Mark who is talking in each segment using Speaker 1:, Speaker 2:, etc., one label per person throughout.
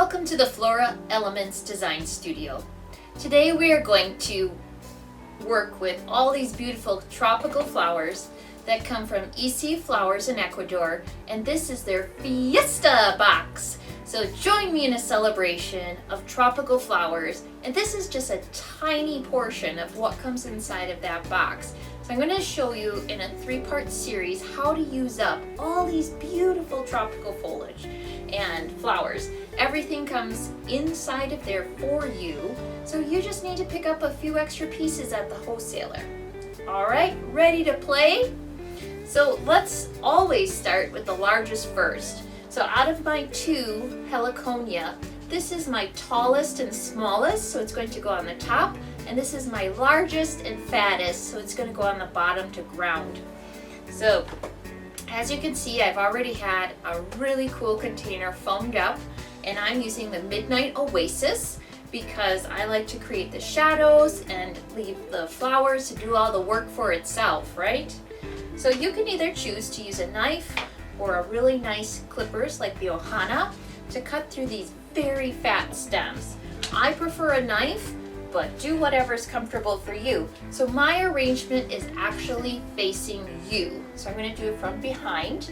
Speaker 1: Welcome to the Flora Elements Design Studio. Today we are going to work with all these beautiful tropical flowers that come from EC Flowers in Ecuador, and this is their Fiesta box. So join me in a celebration of tropical flowers, and this is just a tiny portion of what comes inside of that box. So I'm going to show you in a 3-part series how to use up all these beautiful tropical foliage and flowers. Everything comes inside of there for you, so you just need to pick up a few extra pieces at the wholesaler. Alright, ready to play? So let's always start with the largest first. So out of my 2 Heliconia, this is my tallest and smallest, so it's going to go on the top, and this is my largest and fattest, so it's going to go on the bottom to ground. So as you can see, I've already had a really cool container foamed up, and I'm using the Midnight Oasis because I like to create the shadows and leave the flowers to do all the work for itself, right? So you can either choose to use a knife or a really nice clippers like the Ohana to cut through these very fat stems. I prefer a knife, but do whatever's comfortable for you. So my arrangement is actually facing you. So I'm going to do it from behind.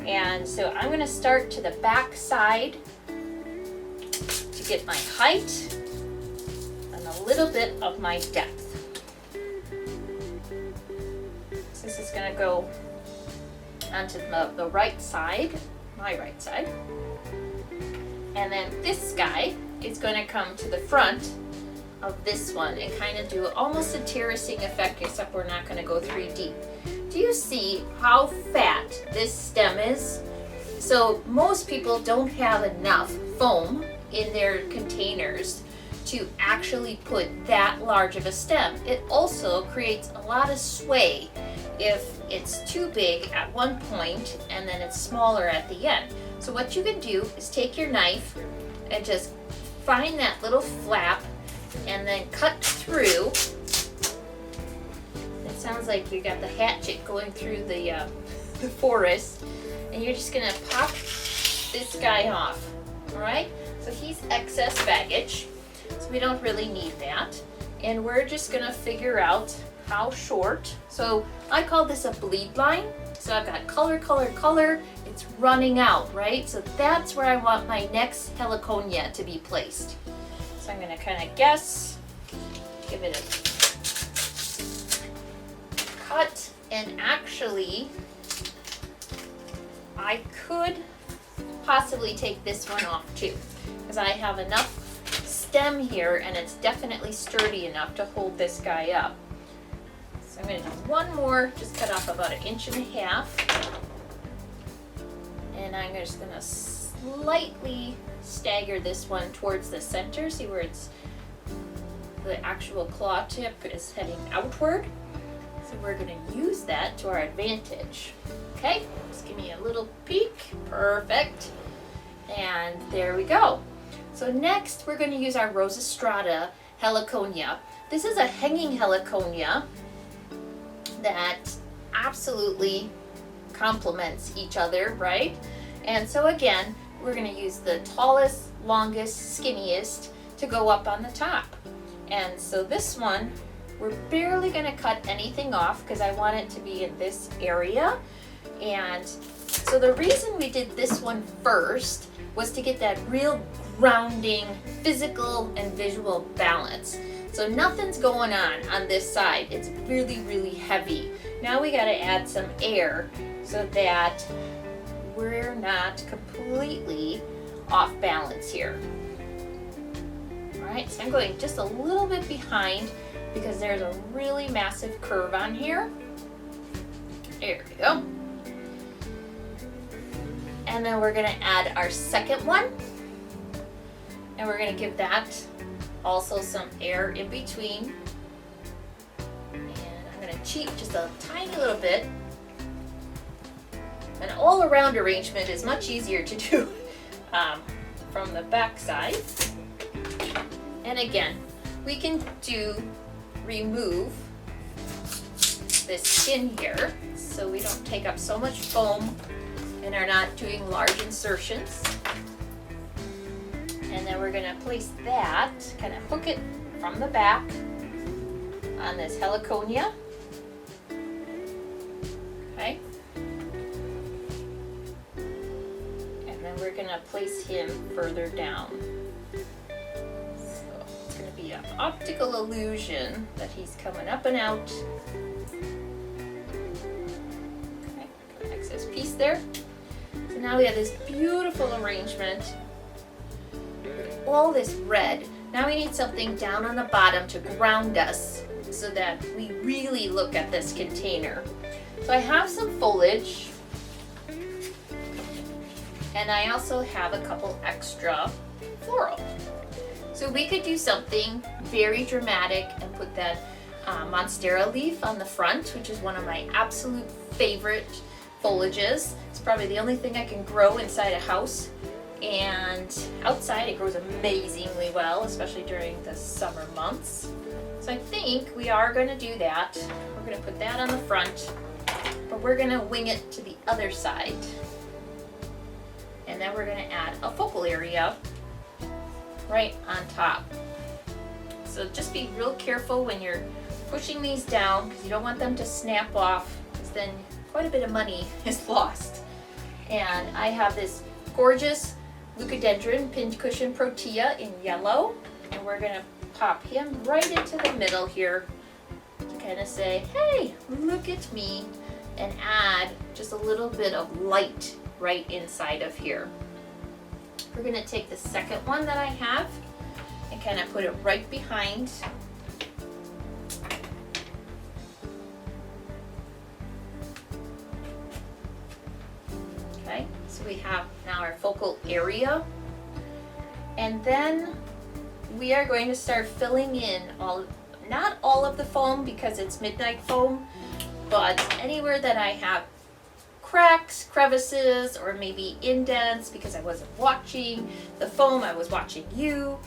Speaker 1: And so I'm going to start to the back side to get my height and a little bit of my depth. So this is going to go onto the right side, my right side. And then this guy is going to come to the front of this one and kind of do almost a terracing effect, except we're not going to go 3 deep. Do you see how fat this stem is? So most people don't have enough foam in their containers to actually put that large of a stem. It also creates a lot of sway if it's too big at one point and then it's smaller at the end. So what you can do is take your knife and just find that little flap and then cut through. It sounds like you got the hatchet going through the forest, and you're just gonna pop this guy off. All right, so he's excess baggage, so we don't really need that, and we're just gonna figure out how short. So I call this a bleed line. So I've got color, color, color. It's running out, right? So that's where I want my next Heliconia to be placed. So I'm going to kind of guess, give it a cut, and actually I could possibly take this one off too, because I have enough stem here and it's definitely sturdy enough to hold this guy up. So I'm going to do one more, just cut off about 1.5 inches. And I'm just going to slightly stagger this one towards the center. See where it's the actual claw tip is heading outward. So we're going to use that to our advantage. Okay, just give me a little peek. Perfect. And there we go. So next we're going to use our Rosastrata Heliconia. This is a hanging Heliconia that absolutely complements each other, right? And so again, we're going to use the tallest, longest, skinniest to go up on the top. And so this one, we're barely going to cut anything off because I want it to be in this area. And so the reason we did this one first was to get that real grounding, physical and visual balance. So nothing's going on this side. It's really, really heavy. Now we got to add some air so that we're not completely off balance here. All right, so I'm going just a little bit behind because there's a really massive curve on here. There we go. And then we're going to add our second one. And we're going to give that also some air in between. And I'm going to cheat just a tiny little bit. An all-around arrangement is much easier to do from the back side. And again, we can remove this skin here so we don't take up so much foam and are not doing large insertions. And then we're gonna place that, kind of hook it from the back on this Heliconia. Okay. And then we're gonna place him further down. So it's gonna be an optical illusion that he's coming up and out. Okay, excess piece there. So now we have this beautiful arrangement with all this red. Now we need something down on the bottom to ground us so that we really look at this container. So I have some foliage, and I also have a couple extra floral. So we could do something very dramatic and put that monstera leaf on the front, which is one of my absolute favorite foliages. It's probably the only thing I can grow inside a house, and outside it grows amazingly well, especially during the summer months. So I think we are going to do that. We're going to put that on the front, but we're going to wing it to the other side. And then we're going to add a focal area right on top. So just be real careful when you're pushing these down, because you don't want them to snap off, because then quite a bit of money is lost. And I have this gorgeous Leucadendron Pincushion Protea in yellow, and we're going to pop him right into the middle here to kind of say, hey, look at me, and add just a little bit of light right inside of here. We're going to take the second one that I have and kind of put it right behind. Okay, so we have now our focal area, and then we are going to start filling in not all of the foam because it's midnight foam, but anywhere that I have cracks, crevices, or maybe indents because I wasn't watching the foam, I was watching you.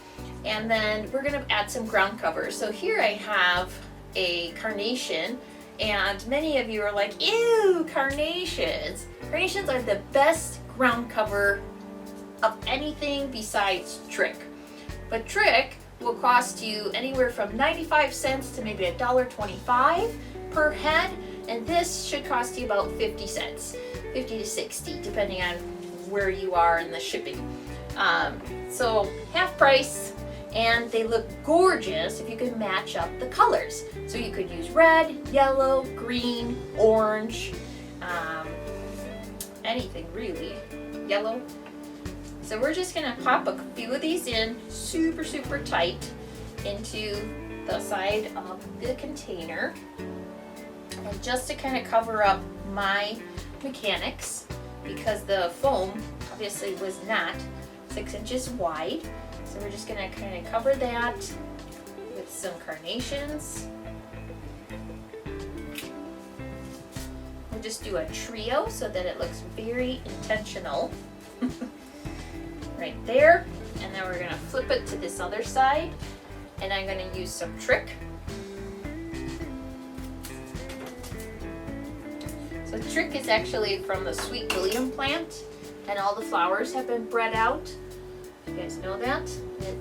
Speaker 1: And then we're going to add some ground cover. So here I have a carnation, and many of you are like, ew, carnations. Carnations are the best ground cover of anything besides Trick. But Trick will cost you anywhere from 95 cents to maybe $1.25 per head, and this should cost you about 50 cents, 50 to 60, depending on where you are in the shipping. So half price, and they look gorgeous if you can match up the colors. So you could use red, yellow, green, orange, anything really, yellow. So we're just gonna pop a few of these in super, super tight into the side of the container. And just to kind of cover up my mechanics, because the foam obviously was not 6 inches wide. So we're just gonna kind of cover that with some carnations. We'll just do a trio so that it looks very intentional. Right there, and then we're going to flip it to this other side, and I'm going to use some Trick. So Trick is actually from the Sweet William plant, and all the flowers have been bred out. You guys know that,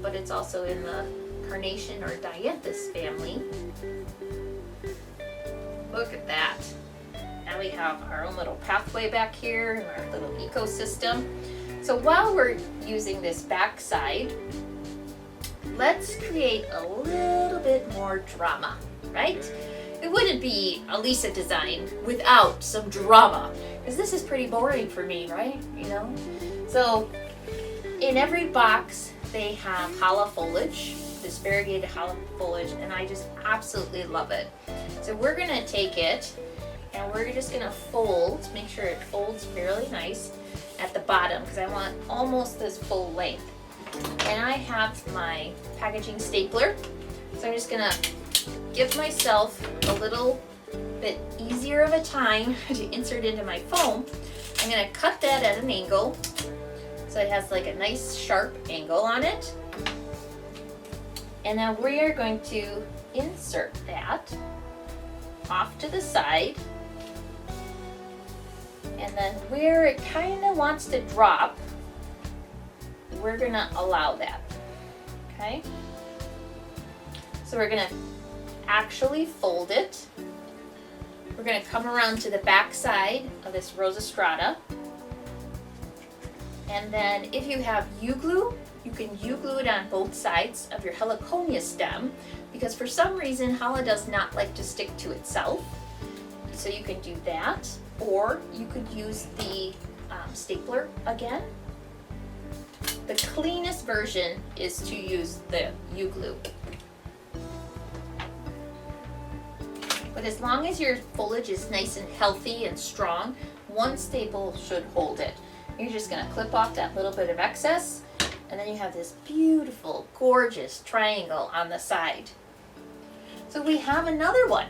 Speaker 1: but it's also in the carnation or dianthus family. Look at that. Now we have our own little pathway back here and our little ecosystem. So while we're using this back side, let's create a little bit more drama, right? It wouldn't be a Lisa design without some drama, because this is pretty boring for me, right? You know? So in every box they have challah foliage, this variegated challah foliage, and I just absolutely love it. So we're gonna take it and we're just gonna fold, make sure it folds fairly nice at the bottom, because I want almost this full length. And I have my packaging stapler, so I'm just gonna give myself a little bit easier of a time to insert into my foam. I'm gonna cut that at an angle so it has like a nice sharp angle on it. And now we are going to insert that off to the side. And then where it kind of wants to drop, we're gonna allow that, okay? So we're gonna actually fold it. We're gonna come around to the back side of this Rosa Strata. And then if you have U-glue, you can U-glue it on both sides of your Heliconia stem, because for some reason Hala does not like to stick to itself. So you can do that, or you could use the stapler again. The cleanest version is to use the U-glue. But as long as your foliage is nice and healthy and strong, one staple should hold it. You're just gonna clip off that little bit of excess, and then you have this beautiful, gorgeous triangle on the side. So we have another one.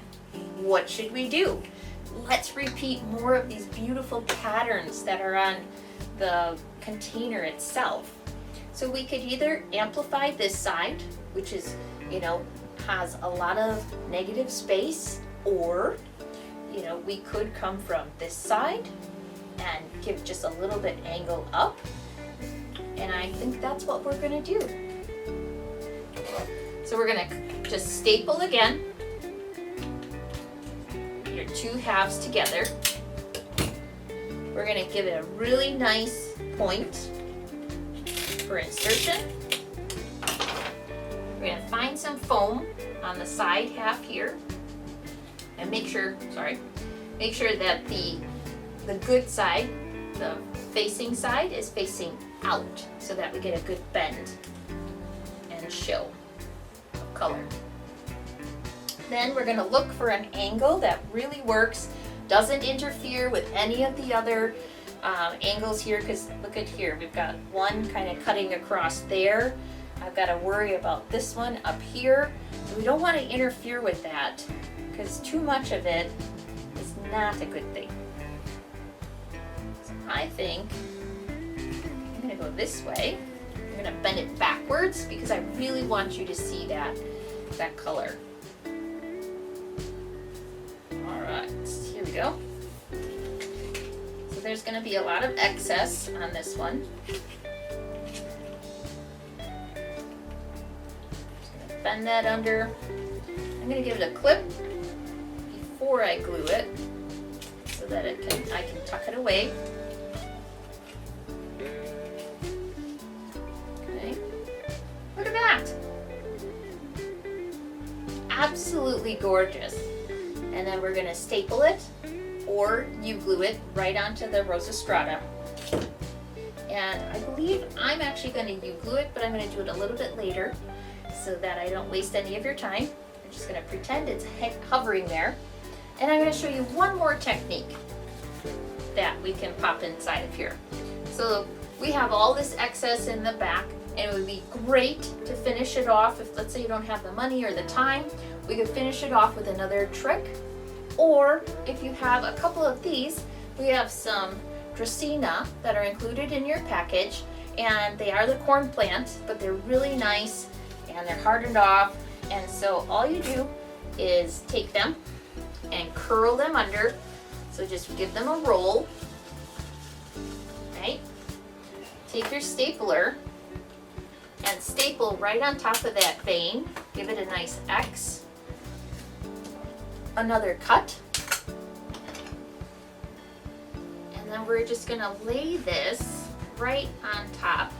Speaker 1: What should we do? Let's repeat more of these beautiful patterns that are on the container itself. So we could either amplify this side, which is, has a lot of negative space, or, we could come from this side and give just a little bit angle up. And I think that's what we're gonna do. So we're gonna just staple again your two halves together. We're gonna give it a really nice point for insertion. We're gonna find some foam on the side half here, and make sure that the good side, the facing side, is facing out, so that we get a good bend and show of color. Then we're gonna look for an angle that really works, doesn't interfere with any of the other angles here, because look at here, we've got one kind of cutting across there. I've got to worry about this one up here. So we don't want to interfere with that, because too much of it is not a good thing. So I think I'm going to go this way. I'm going to bend it backwards because I really want you to see that color. All right, here we go. So there's going to be a lot of excess on this one. Bend that under. I'm going to give it a clip before I glue it, so that I can tuck it away. Okay. Look at that. Absolutely gorgeous. And then we're going to staple it, or U-glue it right onto the Rosa Strata. And I believe I'm actually going to U-glue it, but I'm going to do it a little bit later, so that I don't waste any of your time. I'm just going to pretend it's hovering there. And I'm going to show you one more technique that we can pop inside of here. So we have all this excess in the back, and it would be great to finish it off. If, let's say, you don't have the money or the time, we could finish it off with another trick. Or if you have a couple of these, we have some Dracaena that are included in your package, and they are the corn plant, but they're really nice and they're hardened off. And so all you do is take them and curl them under. So just give them a roll, right? Take your stapler and staple right on top of that vein. Give it a nice X. Another cut. And then we're just gonna lay this right on top.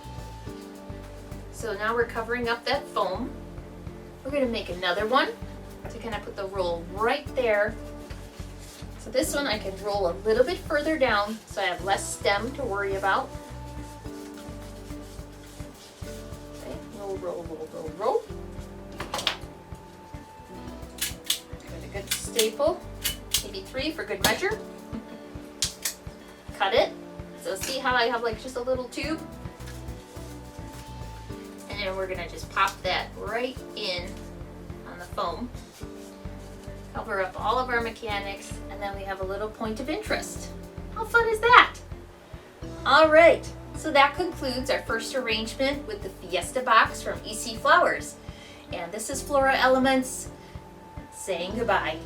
Speaker 1: So now we're covering up that foam. We're going to make another one to kind of put the roll right there. So this one I can roll a little bit further down, so I have less stem to worry about. Okay, roll, roll, roll, roll, roll. Get a good staple, maybe 3 for good measure. Cut it. So see how I have like just a little tube? And we're gonna just pop that right in on the foam. Cover up all of our mechanics, and then we have a little point of interest. How fun is that? All right, so that concludes our first arrangement with the Fiesta box from EC Flowers. And this is Flora Elements saying goodbye.